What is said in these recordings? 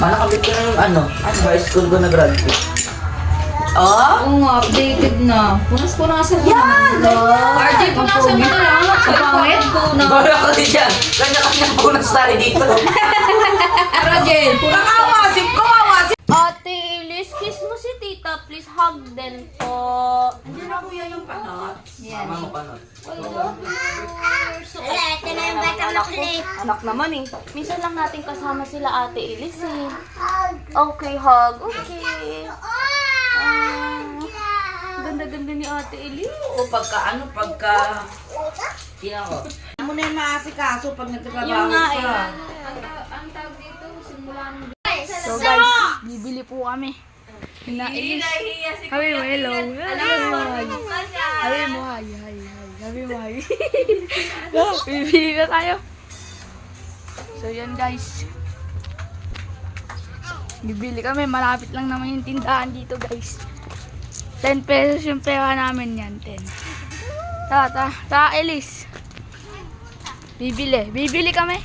Nakabit ko na yung high school ko na graduate. Oh? Oo nga, updated na. Punas-punasan mo Yan! RJ, punasan mo na lang. Kapangit. Bala ko din yan. Kanya-kanya punas tayo dito. RJ, Nakawasip ko, awasip! Ate Ilis, kiss mo si tita. Please hug din po. Hindi na kuya yung panot. Yan. Mama mo panot. Ito na yung batang makulit. Anak naman eh. Minsan lang natin kasama sila Ate Ilis eh. Okay, hug. Okay. Ganda-ganda ni Ate Ilis. O pagka. Tingnan ko. Ano na yung maasikaso pag nagtatrabaho Yung nga ka? eh. Ang tawag dito, simulan mo. So guys, bibili po kami. Na Ilis. Sabi mo, hello. Sabi mo, hi. Sabi mo, hi. Bibili na tayo. So yan guys. Bibili kami. Malapit lang naman yung tindahan dito guys. 10 pesos yung pera namin yan. 10. Ta, Elis. Bibili kami.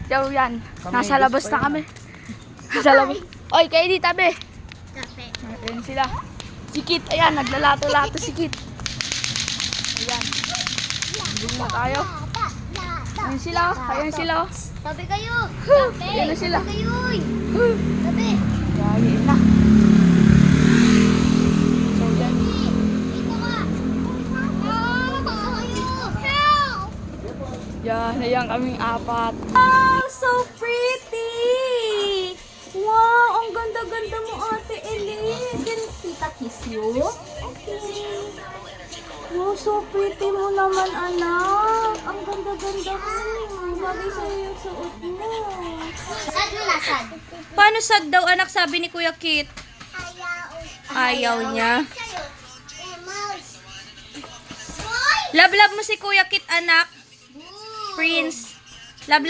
Daw yan. Nasa labas na kami. Nasa labas. Oy, kayo di tabi. Ayan sila. Si Kit, ayan, naglalato-lato si Kit. Ayan. Bibili na tayo. Ayan sila. Tabi kayo! Ayan na sila. Tabi kayo! Tabi! Ayan na. So, yan. Dito ka! Help! Yan, ayan kaming apat. Wow, so pretty! Wow, ang ganda-ganda mo, Ate Elise. Can tita kiss you? Okay. Wow, so pretty mo naman, anak. Ang ganda-ganda mo. Bagay sa'yo yung suot mo. Sad mo na, sad. Paano sad daw, anak, sabi ni Kuya Kit? Ayaw niya. Sa'yo. Mouse. Love mo si Kuya Kit, anak. Prince. Love.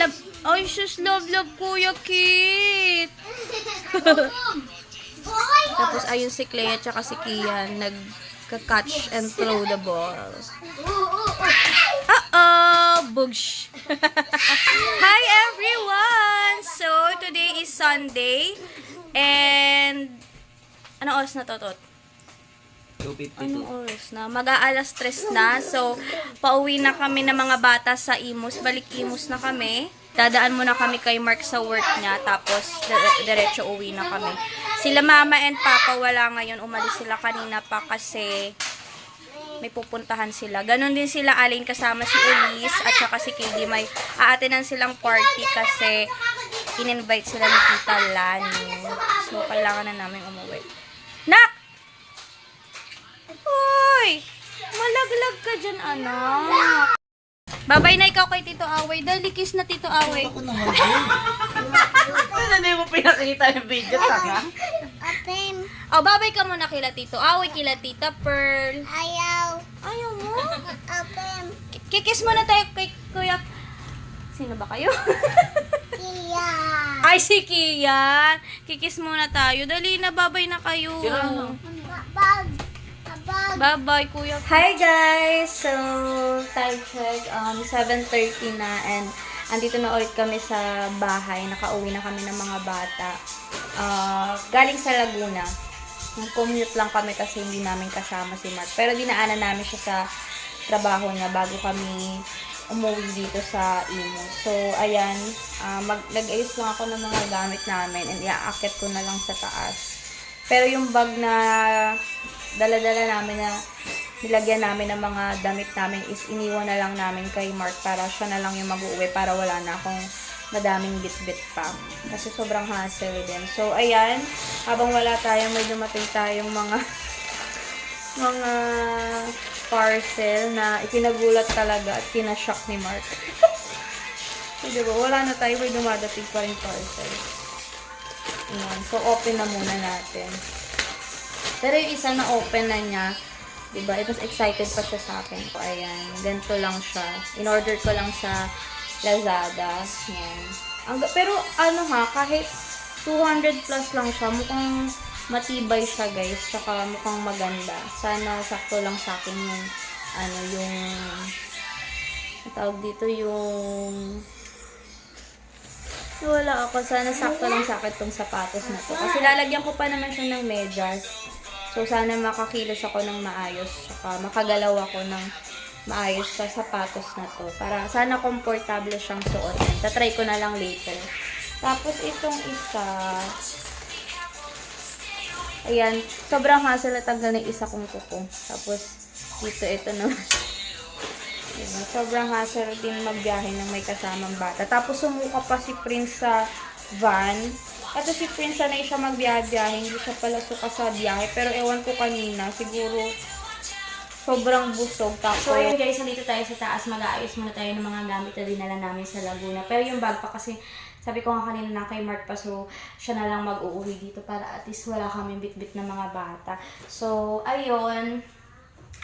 Ay, sus, love, Kuya Kit. Boy! Tapos ayun si Clea at saka si Kian nagka-catch and throw the ball. Bugsh. Hi everyone! So, today is Sunday and anong oras na to, Tot? 252. Anong oras na? Mag-aalas 3 na. So, pauwi na kami ng mga bata sa Imus. Balik Imus na kami. Dadaan muna kami kay Mark sa work niya. Tapos, diretso uwi na kami. Sila mama and papa wala ngayon. Umalis sila kanina pa kasi may pupuntahan sila. Ganon din sila Alin kasama si Elise at saka si Katie. May aatinan silang party kasi in-invite sila ni Tita Lani. So, kailangan na namin umuwi. Nak! Hoy! Malaglag ka dyan, anak. Babay na ikaw kay Tito Away. Dali, kiss na Tito Away. Ako naman din. Hindi mo pinakita yung video, tanga? Open. Oh, babay ka muna kila Tito Away, kila Tita Pearl. Ayaw. Ayaw mo? Open. Kikis muna tayo kay Kuya. Sino ba kayo? Iya. Ay, si Kian. Kikis muna tayo. Dali na, babay na kayo. Sila ano? Bag. Bag. Bye-bye, Kuya. Hi, guys! So, time check, 7:30 na and andito na ulit kami sa bahay. Nakauwi na kami ng mga bata. Galing sa Laguna. Nag-commute lang kami kasi hindi namin kasama si Mark. Pero dinaanan namin siya sa trabaho niya bago kami umuwi dito sa Imo. So, ayan. Nag-ayos lang ako ng mga gamit namin and iaakit ko na lang sa taas. Pero yung bag na dala-dala namin na nilagyan namin ng mga damit namin is iniwan na lang namin kay Mark para siya na lang yung mag-uwi para wala na akong madaming bit-bit pa. Kasi sobrang hassle din. So, ayan. Habang wala tayo, may dumating tayong mga parcel na ikinagulat talaga at kinashock ni Mark. So, diba? Wala na tayo, may dumadating pa rin parcel. Ayan. So, open na muna natin. Pero yung isa na open na niya, diba? It was excited pa siya sa akin. So, ayan. Ganito lang siya. In-order ko lang sa Lazada. Ayan. Pero, ano ha, kahit 200 plus lang siya, mukhang matibay siya guys, tsaka mukhang maganda. Sana sakto lang sa akin yung, yung, tawag dito yung, wala ako. Sana sakto lang sa akin tong sapatos na to. Kasi lalagyan ko pa naman siya ng medyas. So, sana makakilos ako ng maayos. Saka makagalaw ako ng maayos sa sapatos na to. Para sana komportable siyang suotin. Tatry ko na lang later. Tapos, itong isa. Ayan. Sobrang hassle na tanggal na isa kong kuko. Tapos, ito naman. Diba? Sobrang hassle din magbiyahe ng may kasamang bata. Tapos sumuka pa si Prince sa van. Kasi si Prince sanay siya magbiyahe-biyahe. Hindi siya pala suka sa biyahe. Pero ewan ko kanina, siguro sobrang busog. Tapos, so yun guys, nandito tayo sa taas. Mag-aayos muna tayo ng mga gamit na dinala namin sa Laguna. Pero yung bag pa kasi, sabi ko nga kanina na kay Mark pa. So, siya na lang mag-uuwi dito para at least wala kami bit-bit na mga bata. So, ayun.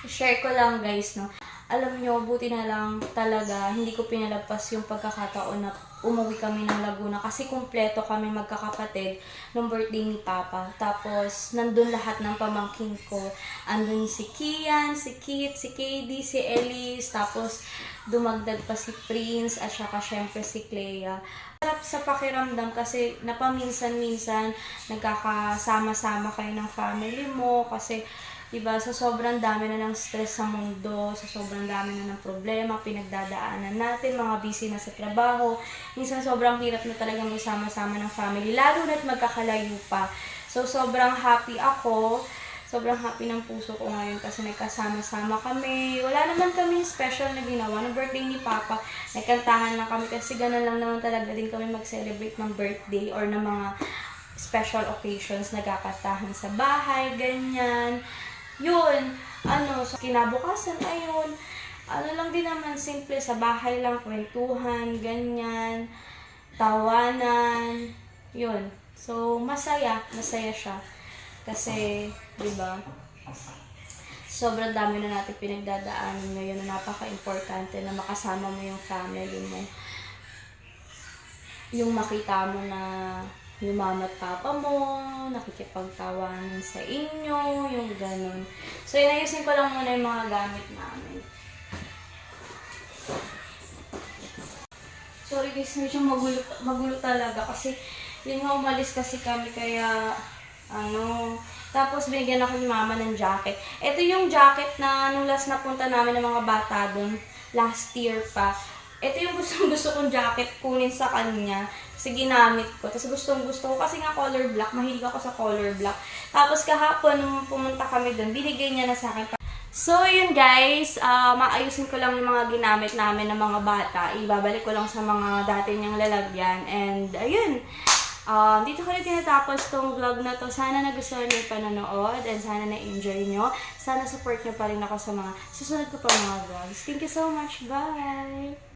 Share ko lang guys, no. Alam nyo, buti na lang talaga, hindi ko pinalagpas yung pagkakataon na umuwi kami ng Laguna kasi kumpleto kami magkakapatid nung birthday ni Papa. Tapos, nandun lahat ng pamangkin ko. Andun si Kian, si Kit, si KD, si Elise, tapos dumagdag pa si Prince, at saka syempre si Clea. Sarap sa pakiramdam kasi napaminsan-minsan nagkakasama-sama kayo ng family mo kasi diba, sa sobrang dami na ng stress sa mundo, sa sobrang dami na ng problema, pinagdadaanan natin, mga busy na sa trabaho. Minsan sobrang hirap na talaga may sama-sama ng family, lalo na't magkakalayo pa. So, sobrang happy ako. Sobrang happy ng puso ko ngayon kasi nagkasama-sama kami. Wala naman kami special na ginawa. Ng birthday ni Papa, nagkantahan lang kami kasi ganun lang naman talaga din kami mag-celebrate ng birthday or ng mga special occasions, nagkakantahan sa bahay, ganyan. Yun, so kinabukasan, ayun, lang din naman, simple, sa bahay lang, kwentuhan, ganyan, tawanan, yun. So, masaya siya. Kasi, diba, sobrang dami na natin pinagdadaanan ngayon na napaka-importante na makasama mo yung family mo. Yung makita mo na yung mama at papa mo, nakikipagtawanan sa inyo, yung ganun. So, inayusin ko lang muna yung mga gamit namin. Sorry guys, medyo magulo talaga kasi yun nga, umalis kasi kami kaya, tapos binigyan ako ni mama ng jacket. Ito yung jacket na nung last na punta namin ng mga bata doon, last year pa. Ito yung gusto kong jacket kunin sa kanya. Kasi ginamit ko. Tapos gusto ko kasi nga color black. Mahilig ako sa color black. Tapos kahapon, nung pumunta kami doon, binigay niya na sa akin. So, yun guys. Maayusin ko lang yung mga ginamit namin ng mga bata. Ibabalik ko lang sa mga dati niyang lalagyan. And, ayun. Dito ko rin tinatapos tong vlog na to. Sana nagustuhan niyo yung panonood. And sana na-enjoy niyo. Sana support niyo pa rin ako sa mga susunod ko pa mga vlogs. Thank you so much. Bye!